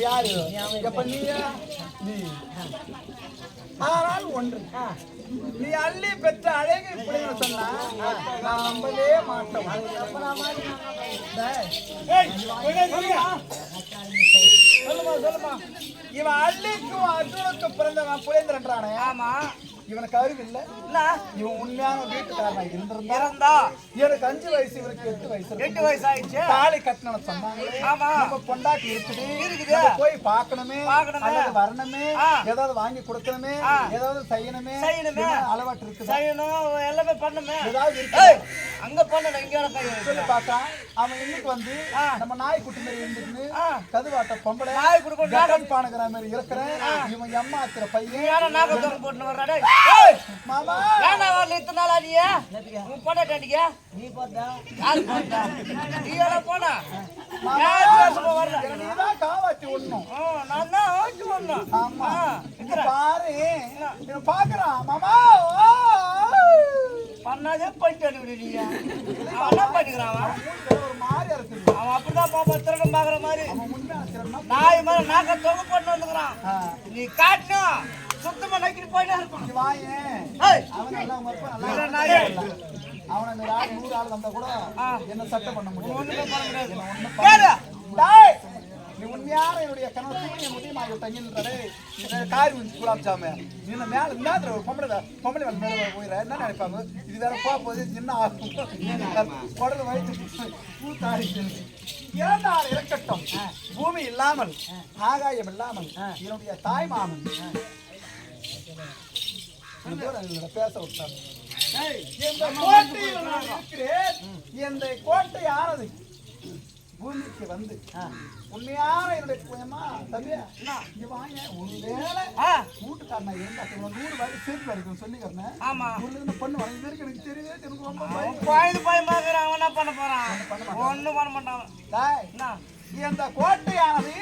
யாரு எப்ப நீ ஆனால் ஒன்று நீ அள்ளி பெற்ற அழகு இப்படின்னு சொன்னா நான் நம்பவே மாட்டோம். சொல்லுமா இவன் அள்ளிக்கும் அர்ஜுனுக்கும் பிறந்தவன் புலேந்திரன்றானே. ஆமா, இவனுக்கு அறிவு இல்ல. இவன் உண்மையான வீட்டுக்காரனா இருந்திருந்தா எனக்கு 5 வயசு, இவனுக்கு 8 வயசு ஆயிடுச்சு. தாலி கட்டணும் சொன்னாங்க. நம்ம பொண்டாட்டி இருக்குது, போய் பார்க்கணுமே, வரணுமே, ஏதாவது வாங்கி கொடுக்கணுமே, ஏதாவது செய்யணுமே, அளவாட்டு இருக்கு, செய்யணும், எல்லாமே பண்ணணுமே, ஏதாவது இருக்கு அங்க பண்ணணும். இங்க சொல்லி பார்த்தா அவன் இன்னைக்கு வந்து நம்ம நாய் குட்டி மாதிரி இருந்துட்டு கதுவாட்ட பொம்பளை நாய் குடுக்க பானுங்கிற மாதிரி இருக்கிறேன். இவன் அம்மா ஆக்கிற பையன் நாகத்தோடு போட்டு வர்றாடே. மாமா ஏன்னா வரல இத்தனை நாள் ஆடிய உன் பொண்டாட்டியா நீ போட்டா யாரு போட்டா நீ எல்லாம் போனா நீதான் காவாட்டி விடணும். நான் தான் ஆட்டி விடணும். ஆமா பாரு பாக்குறான் மாமா பண்ணாதே பண்ணிட்டு நீங்க அவன் பண்ணிக்கிறான். ஒரு மாதிரியா இருக்கு அவன். அப்படிதான் பாப்பா திருடம் பாக்குற மாதிரி நாய் மாதிரி நாக்க தொங்க போட்டு வந்துக்கிறான். நீ காட்டணும் சுத்தமா நக்கிட்டு போயிட்டே இருக்கும். அவனை 100 ஆள் வந்தா கூட என்ன சட்டம் பண்ண முடியும். நீ உண்மையான என்னுடைய கணவன் முடியுமா தங்கின்றாரு காரி குலாப் ஜாம நீ மேல இருந்தா பொம்பளை மேல போயிடுற என்ன நினைப்பாங்க. இது வேற போகும்போது சின்ன குடல் வயிற்று பூத்தாரி இரண்டாள் இருக்கட்டும். பூமி இல்லாமல் ஆகாயம் இல்லாமல் என்னுடைய தாய் மாமன் பேச விட்டாங்க. இந்த கோட்டை ஆனது பூமிக்கு வந்து உண்மையான என்னுடைய கொஞ்சமா தம்பியா இங்க வாங்க ஒருவேளை வீட்டுக்காரனா இருந்தா 100 வாட்டி சேர்த்து வரைக்கும் சொல்லிக்கிறேன். ஆமா பொண்ணு வாங்கி இருக்கு எனக்கு தெரியவே எனக்கு ரொம்ப பயமாக்குறான். அவன் என்ன பண்ண போறான்? ஒண்ணும் பண்ண மாட்டான். இந்த கோட்டையானது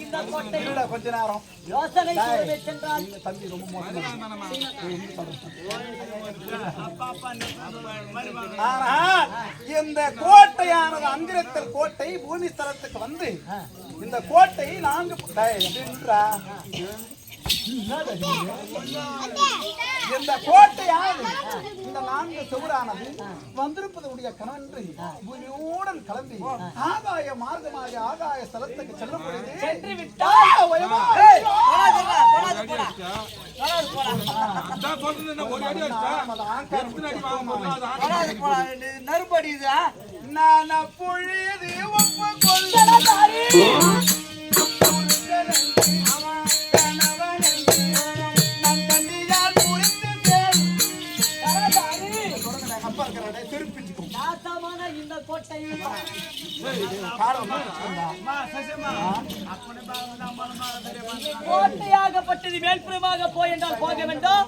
இந்த கோட்டை கொஞ்ச நேரம் யோசனை தம்பி ரொம்ப மோசம். இந்த கோட்டையானது அந்திரத்தல் கோட்டை பூமி ஸ்தலத்துக்கு வந்து இந்த கோட்டை 4 இந்த கோட்டையானது இந்த 4 சுவரானது வந்திருப்பதுடைய கணவன்றி பூமியுடன் கலந்து ஆகாய மார்க்கமாக ஆகாய ஸ்தலத்துக்கு செல்லப்படுது. சென்று விட்டால் நறுபடிதா நான் பொழுது கோட்டையாகப்பட்டது மேல்புறமாக போய் என்றால் போக வேண்டும்,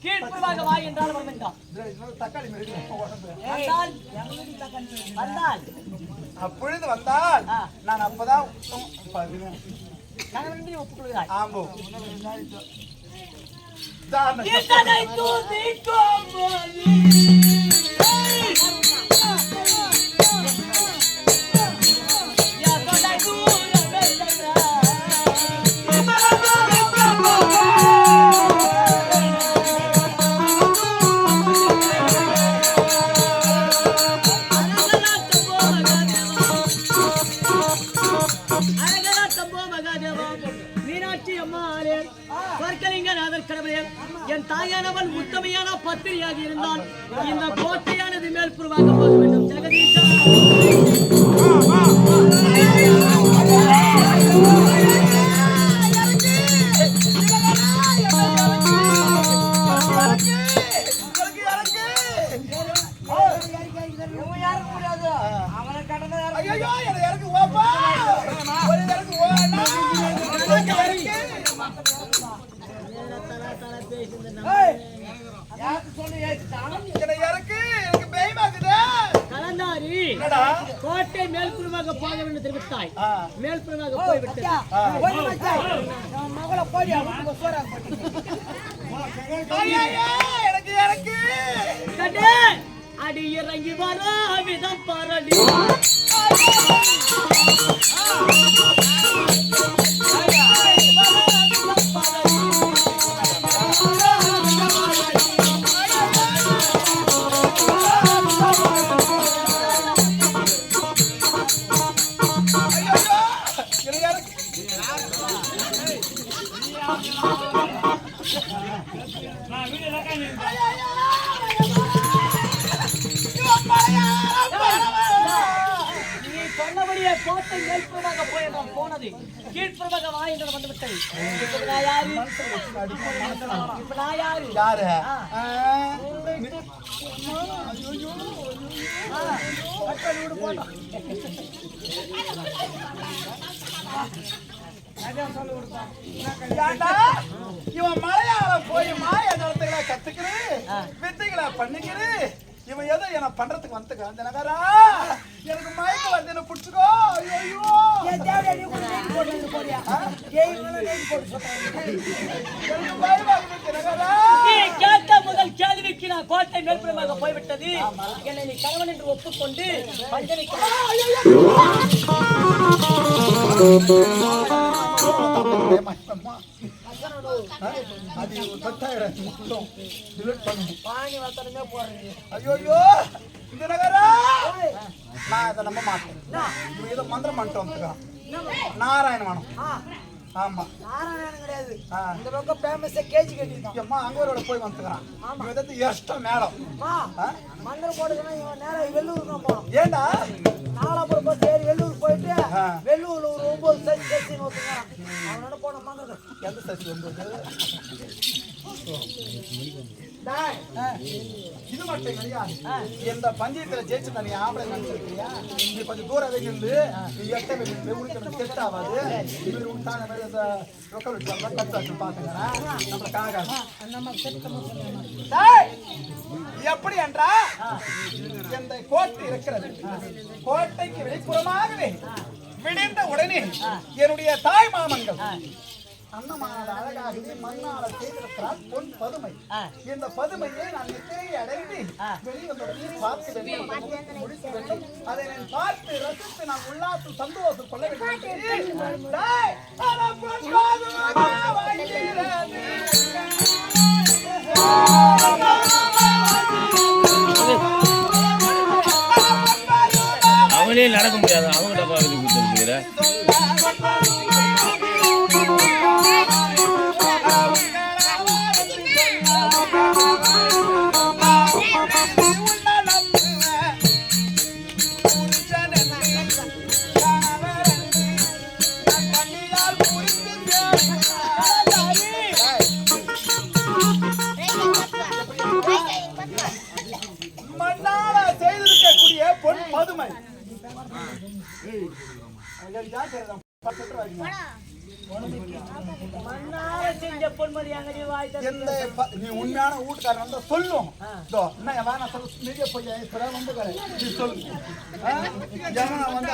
கீழ்ப்புறமாக வா என்றால் வர வேண்டாம். அப்பொழுது வந்தால் நான் அப்பதான் ஒப்புக்கொள்கிறாய். ஆமா அம்மாளே சொர்க்கலிங்க நாதர் கடவுளே என் தாயானவள் உத்தமையான பத்திரியாக இருந்தால் இந்த கோட்டையானது மேல்புறமாக போக வேண்டும் ஜெகதீஷா கோட்டை மேல்புறமாக போக வேண்டும் தெரிவித்தாய் மேல்புறமாக போய்விட்டது அடி இறங்கி வர விதம் பாரடி சொன்னபடியே கோட்டை மேல்புறமாக போய் போனது கீழ்ப்புறமாக வா என்று வந்து விட்டது. இப்ப நான் யாரு யாரு இவன் மலையாளம் போய் மாய நடத்துகளை கத்துக்கிறு வித்தைகளை பண்ணிக்கிறு இவன் எதை என்ன பண்றதுக்கு வந்துக்க அந்த நகரா எனக்கு மயக்க வந்து என்ன புடிச்சுக்கோ ஐயோ கேட்ட முதல் கேள்விக்கு நான் கோட்டை மேல்புறமாக போய்விட்டது என்னை நீ கணவன் என்று ஒப்புக்கொண்டு ஐயோ இந்த நகரா நான் இதை நம்ப மாட்டேன் இவன் ஏதோ மந்திரம் பண்ணிட்டு வந்துருக்கான் நாராயணமானம் ஆமா நாராயணன் கிடையாது இந்த பக்கம் ஃபேமஸ் கேஜி கட்டிட்டான் அம்மா அங்கோரோட போய் வந்துக்கிறான் இவன் எதாவது எஷ்டம் மேடம் மந்திரம் போடுதுன்னா இவன் நேரம் வெள்ளூர் தான் போனோம் ஏண்டா நாலாபுரம் பஸ் ஏறி வெள்ளூர் போயிட்டு வெள்ளூர்ல ஒரு 9 சைஸ் சசி நோத்துக்கிறான் அவனோட போன மந்திரம் எந்த சசி 9 இது மட்டும் கிடையாது இந்த பஞ்சாயத்துல ஜெயிச்சு நீ ஆம்பளை நினைச்சிருக்கியா நீ கொஞ்சம் தூரம் வைக்கிறது நீ எட்ட வைக்கிறது உனக்கு செட் ஆகாது இவர் உண்டான மாதிரி அந்த ரொக்க விட்டு கட்டாச்சு பாத்துக்கிறேன் நம்மளுக்காக எப்படி என்றா இந்த கோட்டை இருக்கிறது கோட்டைக்கு வெளிப்புறமாகவே விடிந்த உடனே என்னுடைய தாய் மாமன்கள் அன்னமான அழகாகவே மண்ணால செய்திருக்கிறார் பொன் பதுமை இந்த பதுமையை நான் நித்திரையை அடைந்து வெளிவந்தோடனே பார்க்க வேண்டும் முடிக்க வேண்டும் அதை நான் பார்த்து ரசித்து நான் உல்லாசு சந்தோஷம் கொள்ள வேண்டும் அவங்களே நடக்க முடியாது அவங்க டப்பா எழுதி கொடுத்துருக்கிற மண்ணால செய்திருக்கக்கூடிய பொன் பதுமை நீ உண்மையான வீட்டுக்காரன் வந்தா சொல்லும் நீ சொல்லு வந்து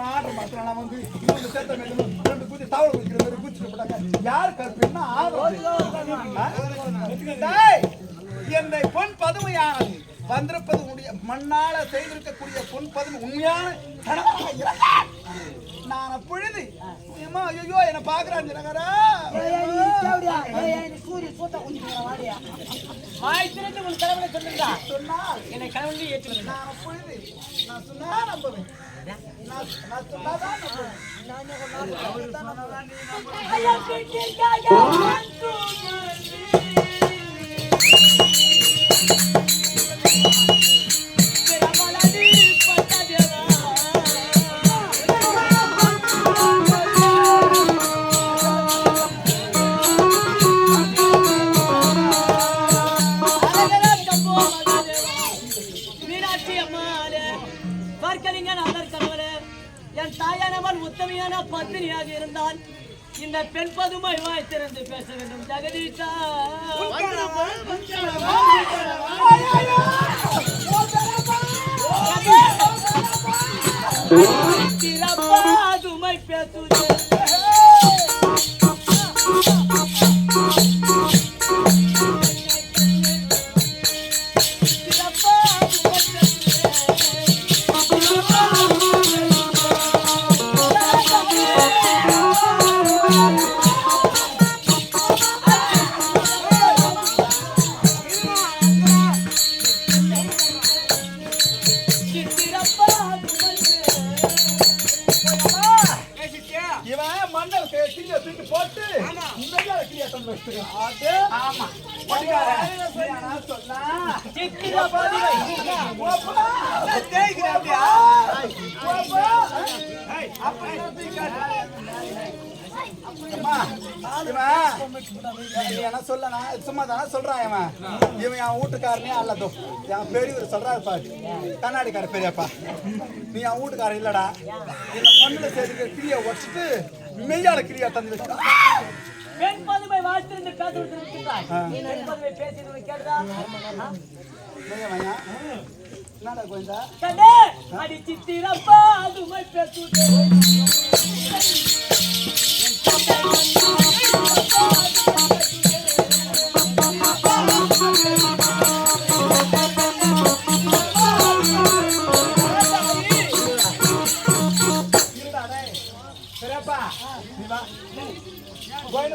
ஆர்டர் மாத்திரம் நான் வந்து ரெண்டு குச்சி தவளை குடிக்கிற மாதிரி குச்சிட்டு போட்டாங்க யார் கற்பின்னா என்னை பொன் பதுமையானது வந்திருப்பது உடைய மண்ணால செய்திருக்கக்கூடிய பொன் பதுமை உண்மையான நான் அப்பொழுது ஐயோ என்ன பாக்குறான் என்னை கணவன் ஏற்று நான் அப்பொழுது நான் சொன்னா நம்புவேன் நான் சொன்னாதான் என் தாயானவன் உத்தமையான பத்தினியாக இருந்தால் இந்த பெண் பதுமை வாய் திறந்து பேச வேண்டும். ஜெகதீஷா பதுமை பேசுதே சும்மாதான் சொல்றான் இவன் என் வீட்டுக்காரனே அல்லதோ என் பெரியவர் சொல்றாரு பாரு கண்ணாடிக்கார பெரியப்பா நீ என் வீட்டுக்காரன் இல்லடா இந்த மண்ணுல சேர்த்து கிரியை உடச்சிட்டு மெய்யால கிரியா தந்து பெண் பதுமை வாழ்த்திருந்து பேசுகிறாய். நீ பெண் பதுமை பேசியது கேட்டதா? என்னடா கோவிந்தா கண்ணே அடி சித்திரப்பா அதுமை பேசுதே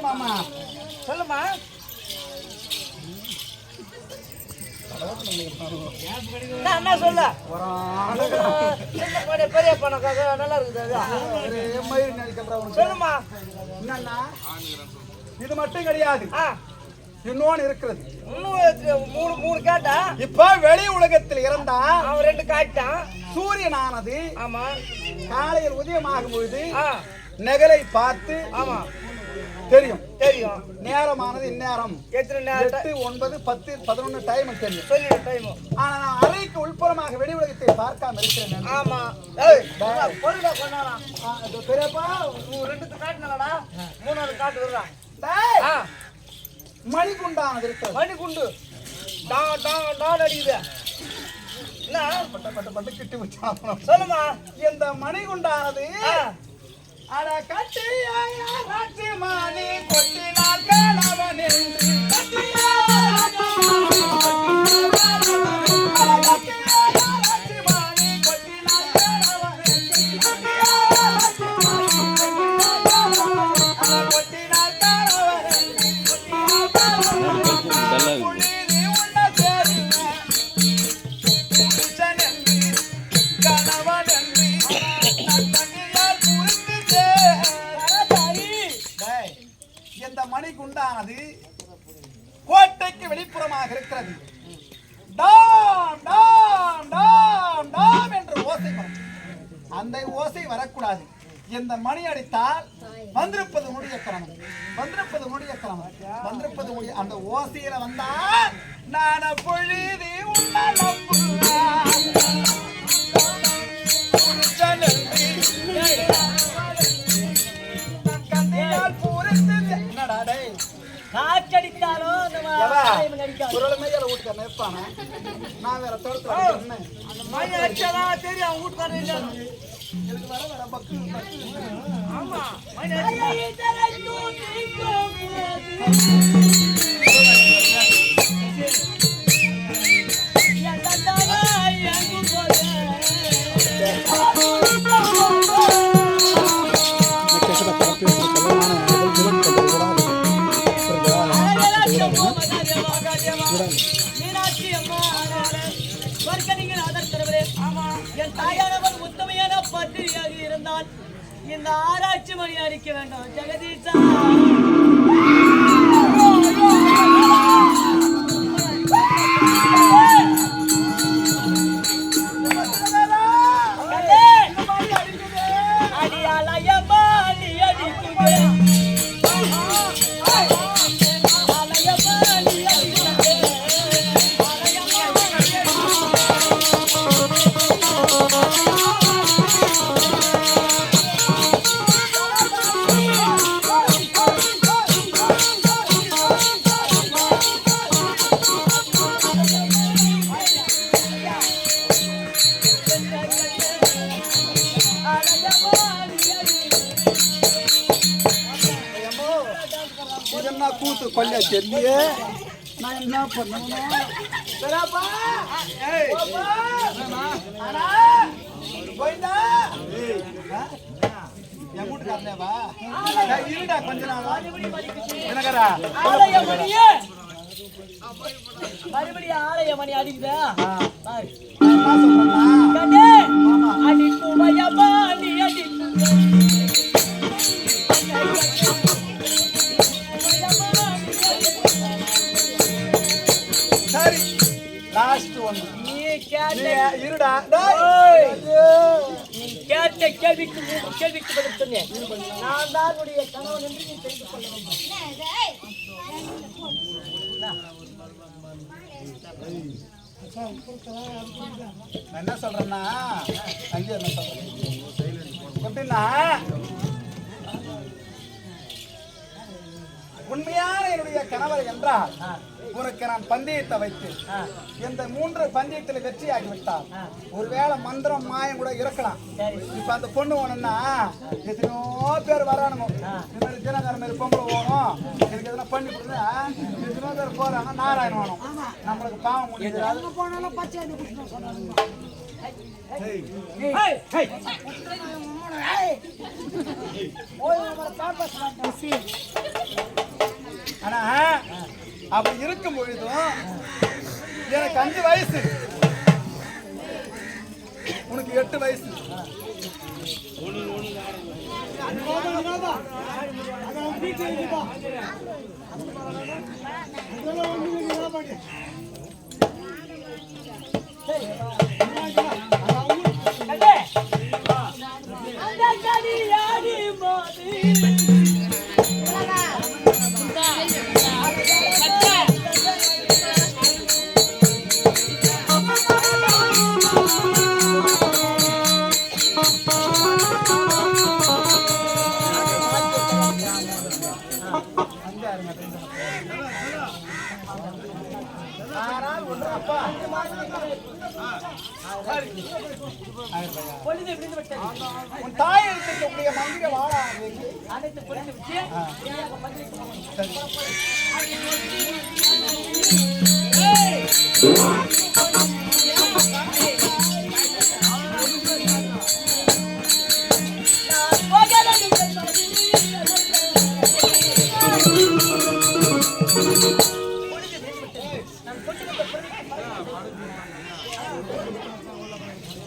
மாமா சொல்லுமா. என்ன சொல்ல பெரிய பணக்காக நல்லா இருக்குது. சொல்லுமா. என்னன்னா இது மட்டும் கிடையாது, இன்னொன்னு இருக்கிறது. இன்னும் மூணு கேட்டா இப்ப வெளி உலகத்தில் இருந்தா அவன் 2 காட்டான். சூரியனானது ஆமா காலையில் உதயமாகும் பொழுது நெகலை பார்த்து ஆமா தெரியும் தெரியும் நேரமானது இந்நேரம் எத்தனை நேரம் 8, 9, 10, 11 டைம் தெரியும் சொல்லிடு டைம். ஆனா நான் அறைக்கு உள்புறமாக வெளி உலகத்தை பார்க்காம இருக்கிறேன். ஆமா பொருளா கொண்டாடான் பெரியப்பா 2 காட்டுனாடா 3 காட்டு விடுறான். மணிகுண்டானது இருக்கிறது. மணிகுண்டு டான் அடிக்குது. என்ன பட்ட கிட்டி வச்சா சொல்லுமா. இந்த மணிகுண்டானது அட கட்டி மானி கொட்டினார் கணவன் என்று மணிகுண்டானது கோட்டைக்கு வெளிப்புறமாக இருக்கிறது. டாம் டாம் டாம் டாம் என்ற ஓசை வரும். அந்த ஓசை வரக்கூடாது. இந்த மணி அடித்தால் வந்திருப்பது முடிய கிரமம், வந்திருப்பது முடிய கிரமம், வந்திருப்பது முடிய அந்த ஓசையில வந்தால் நான் பொழுது உன்னை நம்புவேன். காற்றடித்தாலும் நான் வேற தோட்டத்துல அந்த மணி அடிச்சாதான் தெரியும் அவன் வீட்டுக்காரன். ஆமா மீனாட்சி அம்மா சொர்க்கனிகள் ஆதரவு. என் தாயானவன் உத்தமையான பத்திரிகை இல்லாமல் இந்த ஆராய்ச்சி மணி அடிக்க வேண்டும் ஜெகதீஷா. அடியாலயமா நீ அடிக்குதே என்ன கூத்து கொல்ல தெரியலையே, நான் என்ன பண்ணணும்? பெரியப்பா, அண்ணா, போயிட்டா? என் வீட்டுக்காரனேவா? இருடா கொஞ்ச நாள். என்னக்கறா? ஆலயமணியே மறுபடியும் ஆலயமணி அடிக்குதா? என்ன சொல்றேன்னா, கண்ணே அடிக்குமையம்மா நீ அடிக்குதே சரி லாஸ்ட் ஒன்னு. நீ கேட்ட இருடா. நீ கேட்ட கேள்விக்கு பதில் சொன்னேன். நான் தான் உன்னுடைய கணவன் என்று நீ தெரிந்து கொள்ள வேண்டும். நான் என்ன சொல்றேன்னா, அங்கே என்ன சொல்றேன் எப்படின்னா, உண்மையான என்னுடைய கணவர் என்றால் உனக்கு நான் பந்தயத்தை வைத்து இந்த 3 பந்தயத்தில் வெற்றியாகிவிட்டால் ஒருவேளை மந்திரம் மாயம் கூட இருக்கலாம். இப்ப அந்த பொண்ணு வேணும்னா எத்தனையோ பேர் வரானுங்க, இந்த மாதிரி தினகரன் மாதிரி பொம்பளை போகணும், எனக்கு எதனா பண்ணி கொடுத்தா எத்தனையோ பேர் போறாங்க. நாராயணன் வேணும், நம்மளுக்கு பாவம் முடியாது. போனாலும் பச்சை சொன்னாங்க. ஆனா அப்படி இருக்கும் பொழுதும் எனக்கு 5 வயசு, உனக்கு 8 வயசு. உன் தாய் இருக்கக்கூடிய மந்திர வாழா அனைத்து பொழுது விட்டு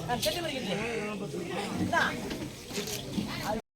நான் சென்று வருகிறேன்.